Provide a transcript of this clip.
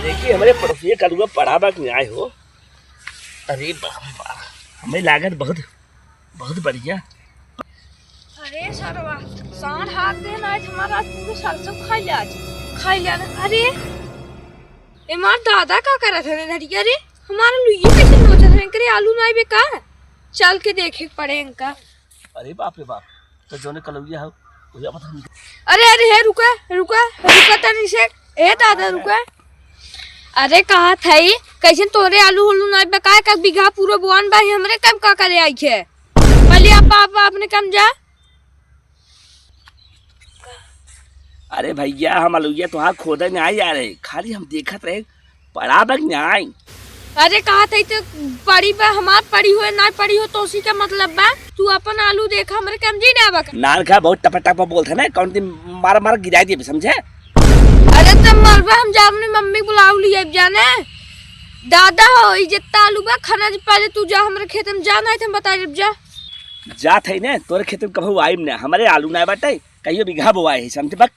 देखिए हमारे पड़ोसी कलुआ पढ़ा बाग में आए हो। अरे हमें लागत बहुत बहुत बढ़िया। अरे सरवा सांड हाथ देना आज हमारा पूरे सरसों खा लिया। अरे हमार दादा का कर रहे थे धरिया रे हमारा लुइये कैसे नोचा था करे आलू नहीं बेकार चल के देखे पड़े इनका। अरे बाप रे बाप तो जोने कलुआ हो मुझे पता नहीं। अरे हे रुका तनी से ए दादा रुका। अरे कहा था कैसे तोरे आलू उलू नहीं बेकार का बीघा पूरा बुआन भाई हमरे कब का करे आई है पहले आप अपने कम जा। अरे भैया हम अलुइया तो हाँ खोदे नहीं आ रहे खाली हम देखत रहे पढ़ा बाग नहीं आई। अरे कहा था तो पड़ी बा हमार पड़ी हो ना पड़ी हो तो उसी का मतलब बा तू अपन आलू देखा हमरे कम जी ना बका नान खा बहुत टपा बोलता ना कौन दिन मार गिरा दिए समझे। अरे तब मरबा हम जा अपनी मम्मी बुलाऊ लिया जाने दादा हो जितना आलू बा खाना पहले तू जा हमरे खेत में जाना है हम बता जा थे ना तोरे खेत में कभी आईम ना हमारे आलू ना बाटे कहियो बीघा बोआए है समझे बक।